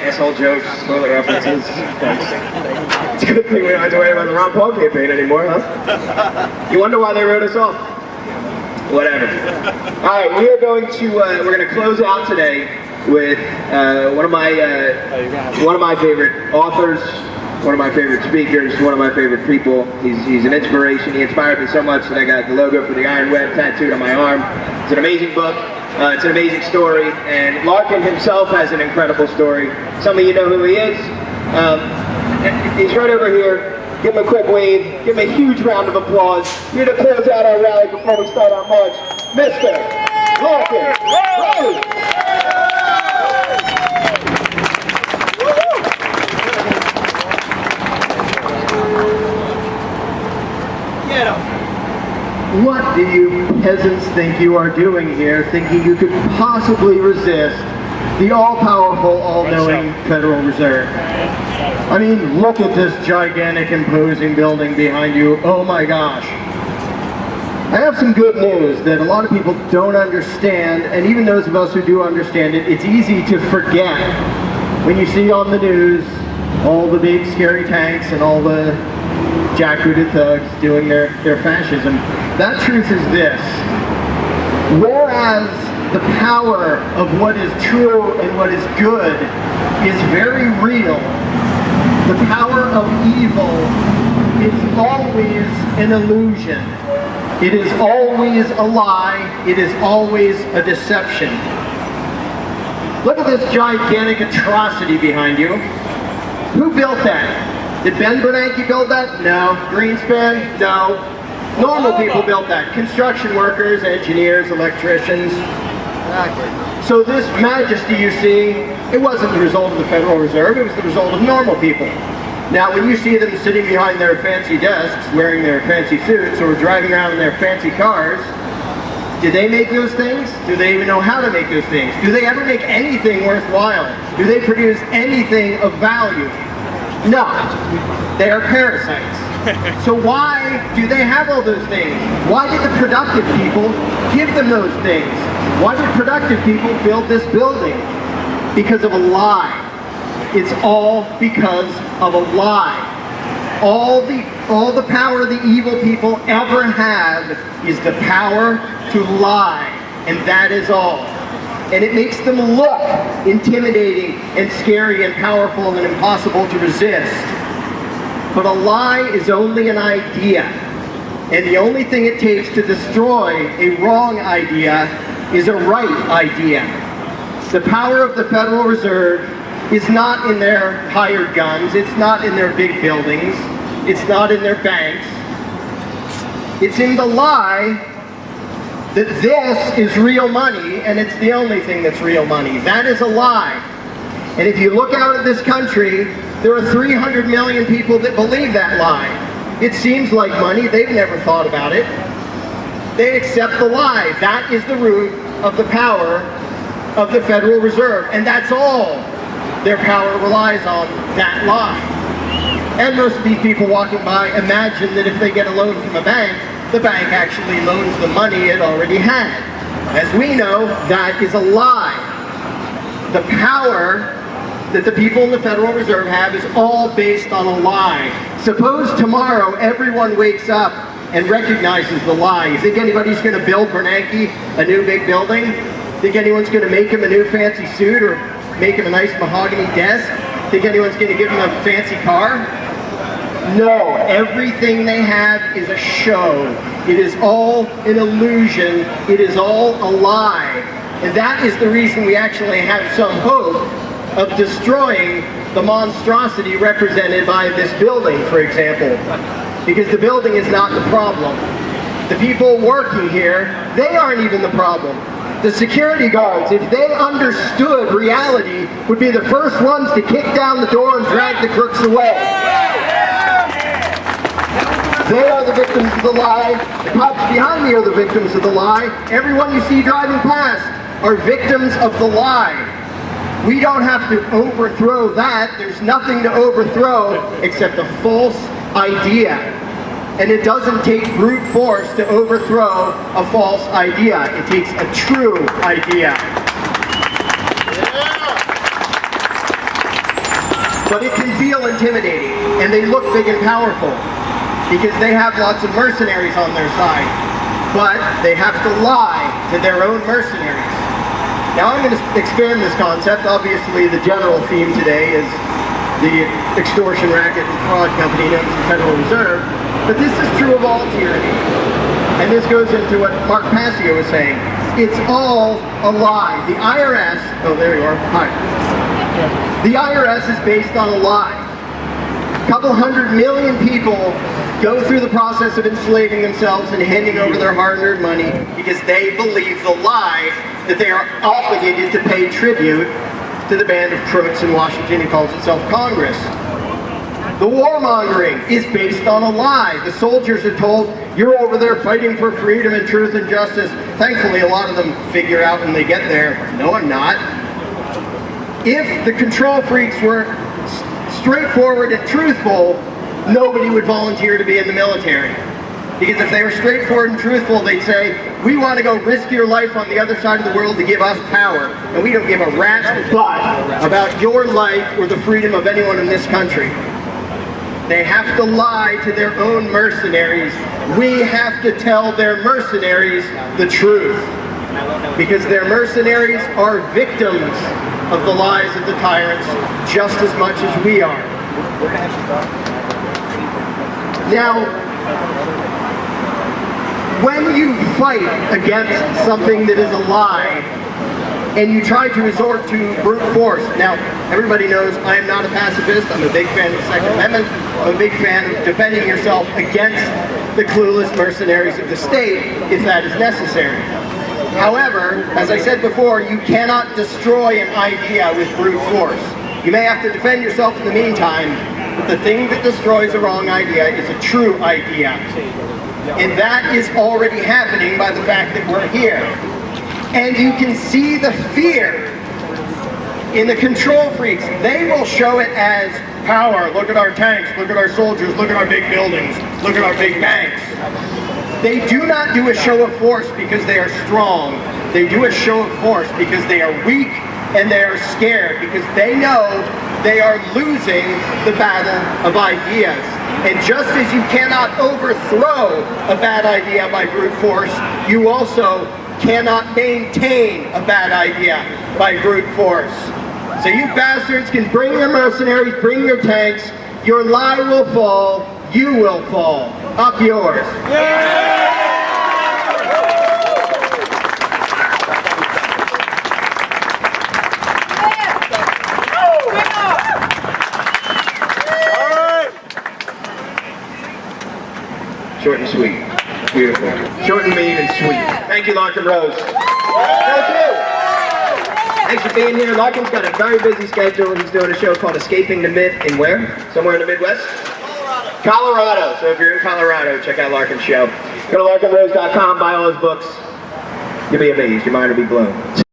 Asshole jokes, toilet references. It's a good thing we don't have to worry about the Ron Paul campaign anymore, huh? You wonder why they wrote us off? Whatever. All right, we are going to we're going to close out today with one of my favorite authors, one of my favorite speakers, one of my favorite people. He's an inspiration. He inspired me so much that I got the logo for the Iron Web tattooed on my arm. It's an amazing book. It's an amazing story, and Larken himself has an incredible story. Some of you know who he is. He's right over here. Give him a quick wave. Give him a huge round of applause. Here to close out our rally before we start our march, Mr. Larken. Get him. What do you peasants think you are doing here, thinking you could possibly resist the all-powerful, all-knowing Federal Reserve? I mean, look at this gigantic, imposing building behind you. Oh my gosh. I have some good news that a lot of people don't understand, and even those of us who do understand it, it's easy to forget when you see on the news all the big scary tanks and all the jackbooted thugs doing their fascism. That truth is this: whereas the power of what is true and what is good is very real, the power of evil is always an illusion. It is always a lie. It is always a deception. Look at this gigantic atrocity behind you. Who built that? Did Ben Bernanke build that? No. Greenspan? No. Normal people built that. Construction workers, engineers, electricians. So this majesty you see, it wasn't the result of the Federal Reserve, it was the result of normal people. Now when you see them sitting behind their fancy desks, wearing their fancy suits, or driving around in their fancy cars, did they make those things? Do they even know how to make those things? Do they ever make anything worthwhile? Do they produce anything of value? No, they are parasites. So why do they have all those things? Why did the productive people give them those things? Why did productive people build this building? Because of a lie. It's all because of a lie. All the power the evil people ever have is the power to lie, and that is all. And it makes them look intimidating and scary and powerful and impossible to resist. But a lie is only an idea. And the only thing it takes to destroy a wrong idea is a right idea. The power of the Federal Reserve is not in their hired guns. It's not in their big buildings. It's not in their banks. It's in the lie that this is real money, and it's the only thing that's real money. That is a lie. And if you look out at this country, there are 300 million people that believe that lie. It seems like money. They've never thought about it. They accept the lie. That is the root of the power of the Federal Reserve. And that's all their power relies on, that lie. And most of these people walking by imagine that if they get a loan from a bank, the bank actually loans the money it already had. As we know, that is a lie. The power that the people in the Federal Reserve have is all based on a lie. Suppose tomorrow everyone wakes up and recognizes the lie. You think anybody's going to build Bernanke a new big building? Think anyone's going to make him a new fancy suit or make him a nice mahogany desk? Think anyone's going to give him a fancy car? No, everything they have is a show. It is all an illusion. It is all a lie. And that is the reason we actually have some hope of destroying the monstrosity represented by this building, for example. Because the building is not the problem. The people working here, they aren't even the problem. The security guards, if they understood reality, would be the first ones to kick down the door and drag the crooks away. They are the victims of the lie. The cops behind me are the victims of the lie. Everyone you see driving past are victims of the lie. We don't have to overthrow that. There's nothing to overthrow except a false idea. And it doesn't take brute force to overthrow a false idea. It takes a true idea. Yeah. but it can feel intimidating, and they look big and powerful because they have lots of mercenaries on their side, but they have to lie to their own mercenaries. Now I'm going to expand this concept. Obviously the general theme today is the extortion racket and fraud company known as the Federal Reserve, but this is true of all tyranny. And this goes into what Mark Passio was saying. It's all a lie. The IRS, oh there you are, hi. The IRS is based on a lie. A couple 100 million people go through the process of enslaving themselves and handing over their hard-earned money because they believe the lie that they are obligated to pay tribute to the band of crooks in Washington who calls itself Congress. The warmongering is based on a lie. The soldiers are told, you're over there fighting for freedom and truth and justice. Thankfully, a lot of them figure out when they get there, no, I'm not. If the control freaks were straightforward and truthful, nobody would volunteer to be in the military. Because if they were straightforward and truthful, they'd say, we want to go risk your life on the other side of the world to give us power, and we don't give a rat's butt about your life or the freedom of anyone in this country. They have to lie to their own mercenaries. We have to tell their mercenaries the truth. Because their mercenaries are victims of the lies of the tyrants just as much as we are. Now, when you fight against something that is a lie, and you try to resort to brute force. Now, everybody knows I am not a pacifist. I'm a big fan of the Second Amendment. I'm a big fan of defending yourself against the clueless mercenaries of the state, if that is necessary. However, as I said before, you cannot destroy an idea with brute force. You may have to defend yourself in the meantime, but the thing that destroys a wrong idea is a true idea. And that is already happening by the fact that we're here. And you can see the fear in the control freaks. They will show it as power. Look at our tanks, look at our soldiers, look at our big buildings, look at our big banks. They do not do a show of force because they are strong. They do a show of force because they are weak and they are scared, because they know they are losing the battle of ideas. And just as you cannot overthrow a bad idea by brute force, you also cannot maintain a bad idea by brute force. So you bastards can bring your mercenaries, bring your tanks, your lie will fall, you will fall. Up yours. Yeah! Short and sweet. Beautiful. Short and mean and sweet. Thank you, Larken Rose. Thank you. Thanks for being here. Larken's got a very busy schedule. He's doing a show called Escaping the Myth in where? Somewhere in the Midwest? Colorado. So if you're in Colorado, check out Larken's show. Go to larkenrose.com, buy all his books. You'll be amazed. Your mind will be blown.